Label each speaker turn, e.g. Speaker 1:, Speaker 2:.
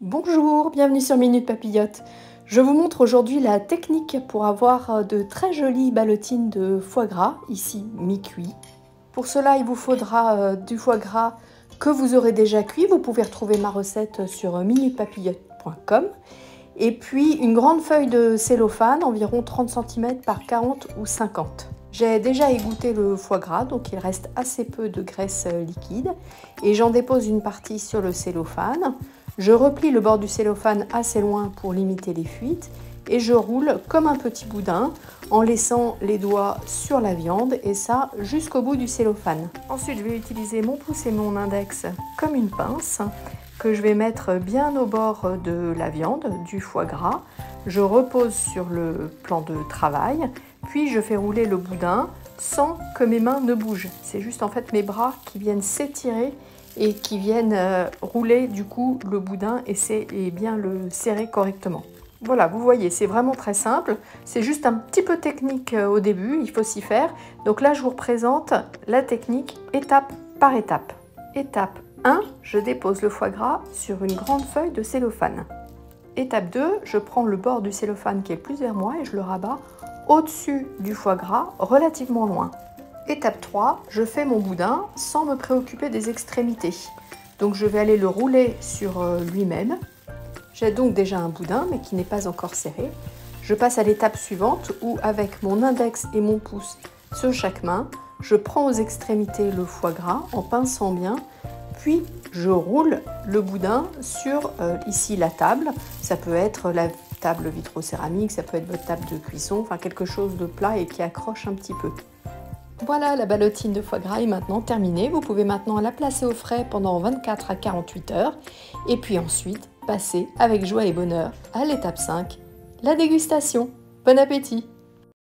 Speaker 1: Bonjour, bienvenue sur Minute Papillote. Je vous montre aujourd'hui la technique pour avoir de très jolies ballotines de foie gras, ici mi-cuit. Pour cela, il vous faudra du foie gras que vous aurez déjà cuit. Vous pouvez retrouver ma recette sur minutepapillote.com. Et puis une grande feuille de cellophane, environ 30 cm par 40 ou 50. J'ai déjà égoutté le foie gras, donc il reste assez peu de graisse liquide. Et j'en dépose une partie sur le cellophane. Je replie le bord du cellophane assez loin pour limiter les fuites. Et je roule comme un petit boudin en laissant les doigts sur la viande et ça jusqu'au bout du cellophane. Ensuite, je vais utiliser mon pouce et mon index comme une pince que je vais mettre bien au bord de la viande, du foie gras. Je repose sur le plan de travail, puis je fais rouler le boudin sans que mes mains ne bougent. C'est juste en fait mes bras qui viennent s'étirer et qui viennent rouler du coup le boudin et bien le serrer correctement. Voilà, vous voyez, c'est vraiment très simple. C'est juste un petit peu technique au début, il faut s'y faire. Donc là, je vous représente la technique étape par étape. Étape 1, je dépose le foie gras sur une grande feuille de cellophane. Étape 2, je prends le bord du cellophane qui est plus vers moi et je le rabats au-dessus du foie gras, relativement loin. Étape 3, je fais mon boudin sans me préoccuper des extrémités. Donc je vais aller le rouler sur lui-même. J'ai donc déjà un boudin mais qui n'est pas encore serré. Je passe à l'étape suivante où avec mon index et mon pouce sur chaque main, je prends aux extrémités le foie gras en pinçant bien, puis je roule le boudin sur ici la table. Ça peut être la table vitrocéramique, ça peut être votre table de cuisson, enfin quelque chose de plat et qui accroche un petit peu. Voilà, la ballotine de foie gras est maintenant terminée. Vous pouvez maintenant la placer au frais pendant 24 à 48 heures et puis ensuite passer avec joie et bonheur à l'étape 5, la dégustation. Bon appétit!